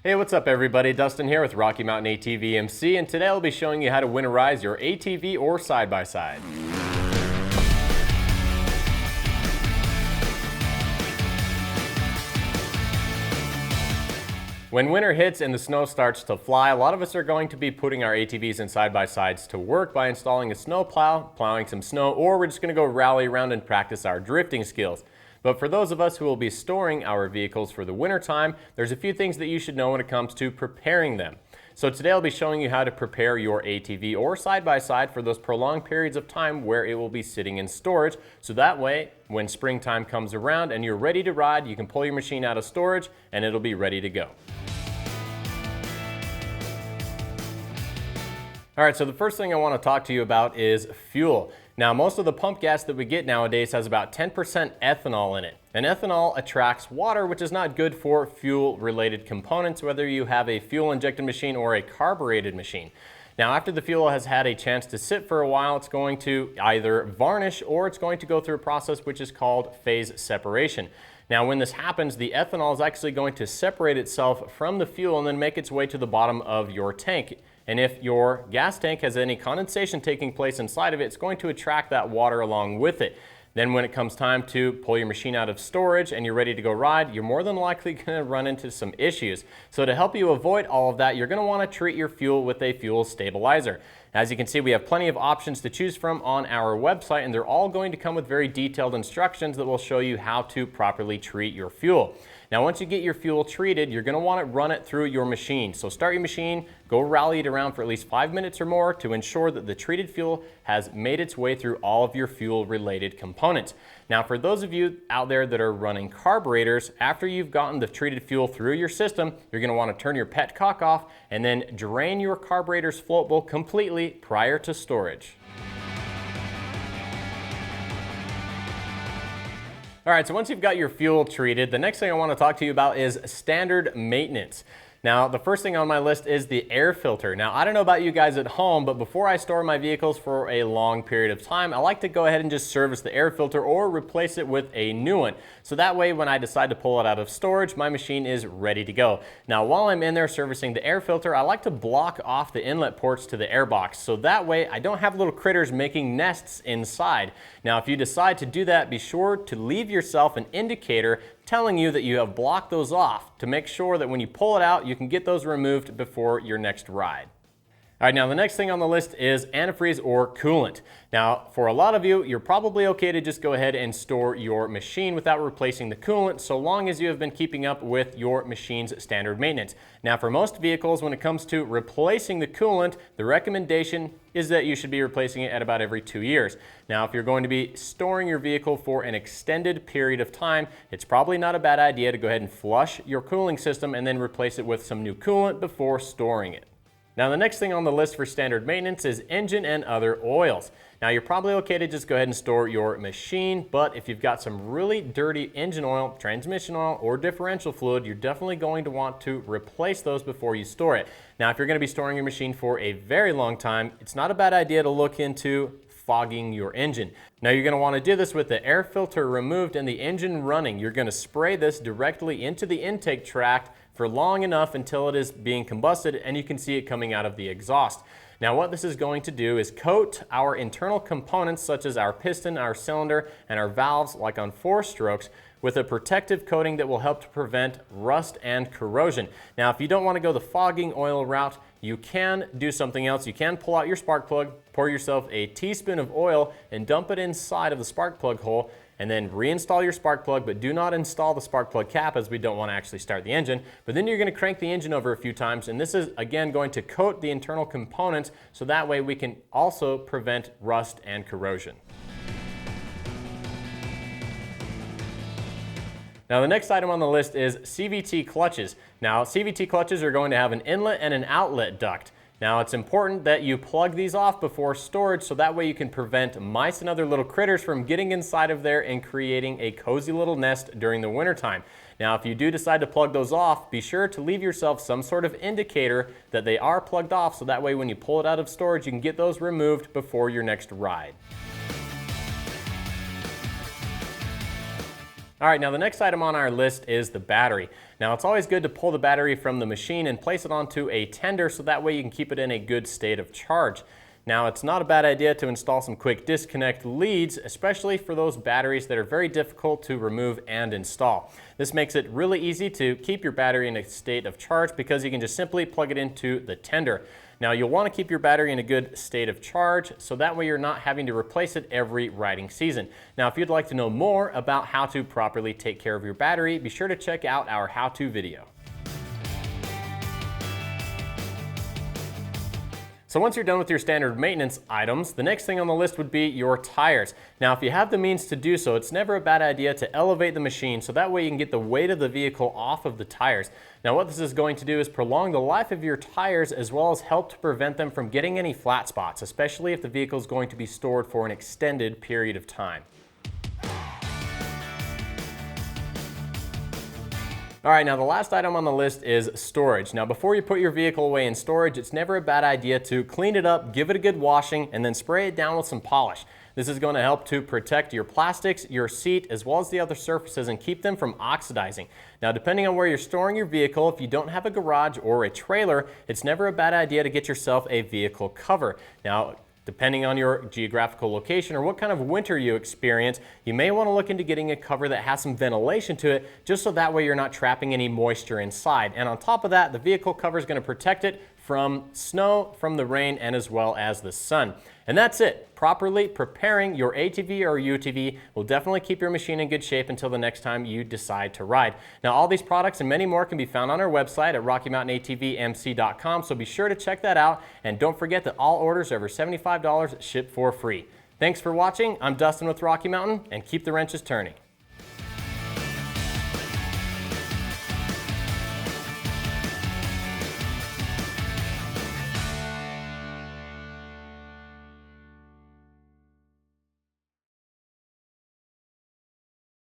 Hey, what's up everybody? Dustin here with Rocky Mountain ATV MC, and today I'll be showing you how to winterize your ATV or side-by-side. When winter hits and the snow starts to fly, a lot of us are going to be putting our ATVs and side-by-sides to work by installing a snow plow, plowing some snow, or we're just going to go rally around and practice our drifting skills. But for those of us who will be storing our vehicles for the winter time, there's a few things that you should know when it comes to preparing them. So today I'll be showing you how to prepare your ATV or side-by-side for those prolonged periods of time where it will be sitting in storage. So that way, when springtime comes around and you're ready to ride, you can pull your machine out of storage and it'll be ready to go. All right, so the first thing I want to talk to you about is fuel. Now, most of the pump gas that we get nowadays has about 10% ethanol in it. And ethanol attracts water, which is not good for fuel-related components, whether you have a fuel-injected machine or a carbureted machine. Now, after the fuel has had a chance to sit for a while, it's going to either varnish or it's going to go through a process which is called phase separation. Now, when this happens, the ethanol is actually going to separate itself from the fuel and then make its way to the bottom of your tank. And if your gas tank has any condensation taking place inside of it, it's going to attract that water along with it. Then when it comes time to pull your machine out of storage and you're ready to go ride, you're more than likely going to run into some issues. So to help you avoid all of that, you're going to want to treat your fuel with a fuel stabilizer. As you can see, we have plenty of options to choose from on our website, and they're all going to come with very detailed instructions that will show you how to properly treat your fuel. Now, once you get your fuel treated, you're going to want to run it through your machine. So start your machine, go rally it around for at least 5 minutes or more to ensure that the treated fuel has made its way through all of your fuel-related components. Now, for those of you out there that are running carburetors, after you've gotten the treated fuel through your system, you're going to want to turn your petcock off and then drain your carburetor's float bowl completely prior to storage. All right, so once you've got your fuel treated, the next thing I want to talk to you about is standard maintenance. Now, the first thing on my list is the air filter. Now, I don't know about you guys at home, but before I store my vehicles for a long period of time, I like to go ahead and just service the air filter or replace it with a new one. So that way, when I decide to pull it out of storage, my machine is ready to go. Now, while I'm in there servicing the air filter, I like to block off the inlet ports to the air box. So that way, I don't have little critters making nests inside. Now, if you decide to do that, be sure to leave yourself an indicator telling you that you have blocked those off to make sure that when you pull it out, you can get those removed before your next ride. All right, now the next thing on the list is antifreeze or coolant. Now, for a lot of you, you're probably okay to just go ahead and store your machine without replacing the coolant, so long as you have been keeping up with your machine's standard maintenance. Now, for most vehicles, when it comes to replacing the coolant, the recommendation is that you should be replacing it at about every 2 years. Now, if you're going to be storing your vehicle for an extended period of time, it's probably not a bad idea to go ahead and flush your cooling system and then replace it with some new coolant before storing it. Now, the next thing on the list for standard maintenance is engine and other oils. Now, you're probably okay to just go ahead and store your machine, but if you've got some really dirty engine oil, transmission oil, or differential fluid, you're definitely going to want to replace those before you store it. Now, if you're going to be storing your machine for a very long time, it's not a bad idea to look into fogging your engine. Now, you're going to want to do this with the air filter removed and the engine running. You're going to spray this directly into the intake tract for long enough until it is being combusted and you can see it coming out of the exhaust. Now, what this is going to do is coat our internal components such as our piston, our cylinder, and our valves, like on 4-strokes, with a protective coating that will help to prevent rust and corrosion. Now, if you don't want to go the fogging oil route, you can do something else. You can pull out your spark plug, pour yourself a teaspoon of oil, and dump it inside of the spark plug hole, and then reinstall your spark plug, but do not install the spark plug cap as we don't want to actually start the engine. But then you're going to crank the engine over a few times, and this is again going to coat the internal components so that way we can also prevent rust and corrosion. Now, the next item on the list is CVT clutches. Now, CVT clutches are going to have an inlet and an outlet duct. Now, it's important that you plug these off before storage so that way you can prevent mice and other little critters from getting inside of there and creating a cozy little nest during the wintertime. Now, if you do decide to plug those off, be sure to leave yourself some sort of indicator that they are plugged off so that way when you pull it out of storage, you can get those removed before your next ride. All right, now the next item on our list is the battery. Now it's always good to pull the battery from the machine and place it onto a tender so that way you can keep it in a good state of charge. Now it's not a bad idea to install some quick disconnect leads, especially for those batteries that are very difficult to remove and install. This makes it really easy to keep your battery in a state of charge because you can just simply plug it into the tender. Now you'll want to keep your battery in a good state of charge so that way you're not having to replace it every riding season. Now if you'd like to know more about how to properly take care of your battery, be sure to check out our how-to video. So once you're done with your standard maintenance items, the next thing on the list would be your tires. Now if you have the means to do so, it's never a bad idea to elevate the machine so that way you can get the weight of the vehicle off of the tires. Now what this is going to do is prolong the life of your tires as well as help to prevent them from getting any flat spots, especially if the vehicle is going to be stored for an extended period of time. All right, now the last item on the list is storage. Now before you put your vehicle away in storage, it's never a bad idea to clean it up, give it a good washing, and then spray it down with some polish. This is going to help to protect your plastics, your seat, as well as the other surfaces and keep them from oxidizing. Now depending on where you're storing your vehicle, if you don't have a garage or a trailer, it's never a bad idea to get yourself a vehicle cover. Now, depending on your geographical location or what kind of winter you experience, you may want to look into getting a cover that has some ventilation to it, just so that way you're not trapping any moisture inside. And on top of that, the vehicle cover is going to protect it from snow, from the rain, and as well as the sun. And that's it. Properly preparing your ATV or UTV will definitely keep your machine in good shape until the next time you decide to ride. Now all these products and many more can be found on our website at RockyMountainATVMC.com, so be sure to check that out, and don't forget that all orders over $75 ship for free. Thanks for watching. I'm Dustin with Rocky Mountain, and keep the wrenches turning.